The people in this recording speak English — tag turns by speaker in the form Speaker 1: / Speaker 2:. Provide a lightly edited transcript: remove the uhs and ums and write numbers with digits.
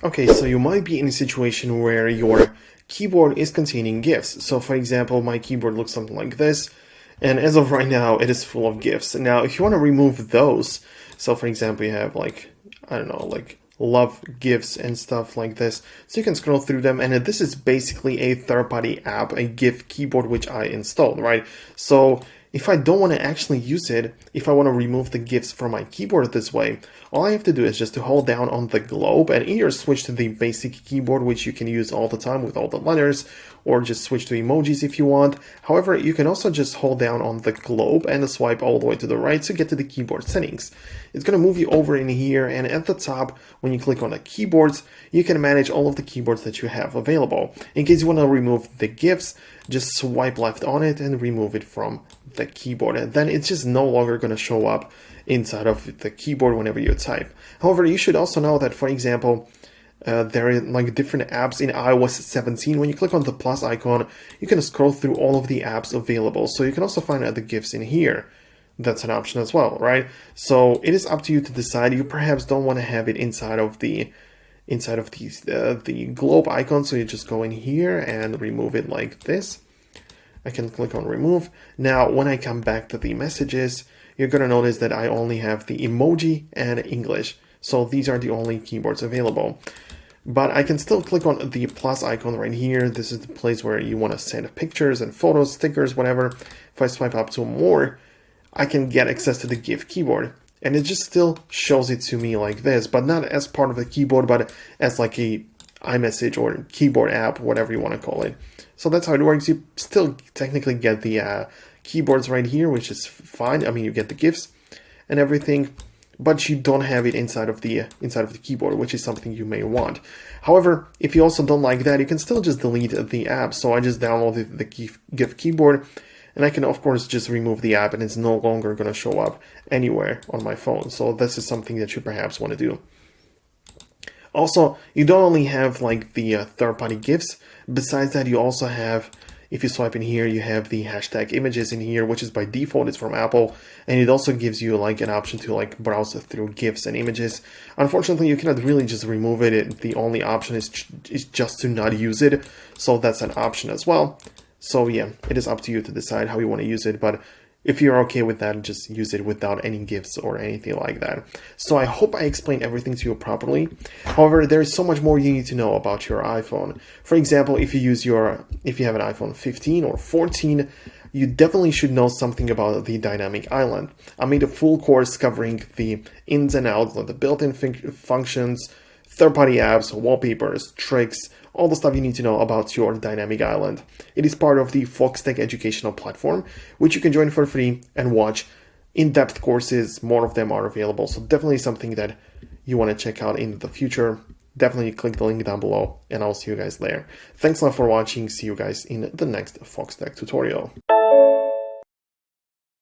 Speaker 1: Okay, so you might be in a situation where your keyboard is containing GIFs. So for example, my keyboard looks something like this, and as of right now, it is full of GIFs. Now, if you want to remove those, so for example, you have like, I don't know, like love GIFs and stuff like this. So you can scroll through them, and this is basically a third-party app, a GIF keyboard, which I installed, right? So if I don't want to actually use it, if I want to remove the GIFs from my keyboard this way, all I have to do is just to hold down on the globe and either switch to the basic keyboard, which you can use all the time with all the letters, or just switch to emojis if you want. However, you can also just hold down on the globe and swipe all the way to the right to get to the keyboard settings. It's going to move you over in here, and at the top, when you click on the keyboards, you can manage all of the keyboards that you have available. In case you want to remove the GIFs, just swipe left on it and remove it from the keyboard, and then it's just no longer going to show up inside of the keyboard whenever you type. However, you should also know that, for example, there are like different apps in iOS 17. When you click on the plus icon, you can scroll through all of the apps available. So you can also find other GIFs in here. That's an option as well, right? So it is up to you to decide. You perhaps don't want to have it inside of the globe icon. So you just go in here and remove it like this. I can click on remove. Now, when I come back to the messages, you're going to notice that I only have the emoji and English. So these are the only keyboards available. But I can still click on the plus icon right here. This is the place where you want to send pictures and photos, stickers, whatever. If I swipe up to more, I can get access to the GIF keyboard. And it just still shows it to me like this, but not as part of the keyboard, but as like a iMessage or keyboard app, whatever you want to call it. So that's how it works. You still technically get the keyboards right here, which is fine. I mean, you get the GIFs and everything, but you don't have it inside of the keyboard, which is something you may want. However, if you also don't like that, you can still just delete the app. So I just downloaded the GIF keyboard, and I can of course just remove the app, and it's no longer going to show up anywhere on my phone. So this is something that you perhaps want to do. Also, you don't only have like the third-party GIFs. Besides that, you also have, if you swipe in here, you have the hashtag images in here, which is by default, it's from Apple. And it also gives you like an option to like browse through GIFs and images. Unfortunately, you cannot really just remove it. The only option is just to not use it. So that's an option as well. So yeah, it is up to you to decide how you want to use it. But if you're okay with that, just use it without any GIFs or anything like that. So I hope I explained everything to you properly. However, there is so much more you need to know about your iPhone. For example, if you have an iPhone 15 or 14, you definitely should know something about the dynamic island. I made a full course covering the ins and outs of the built-in functions, third-party apps, wallpapers, tricks, all the stuff you need to know about your dynamic island. It is part of the Foxtecc educational platform, which you can join for free and watch in-depth courses. More of them are available, so definitely something that you want to check out in the future. Definitely click the link down below, and I'll see you guys there. Thanks a lot for watching. See you guys in the next Foxtecc tutorial.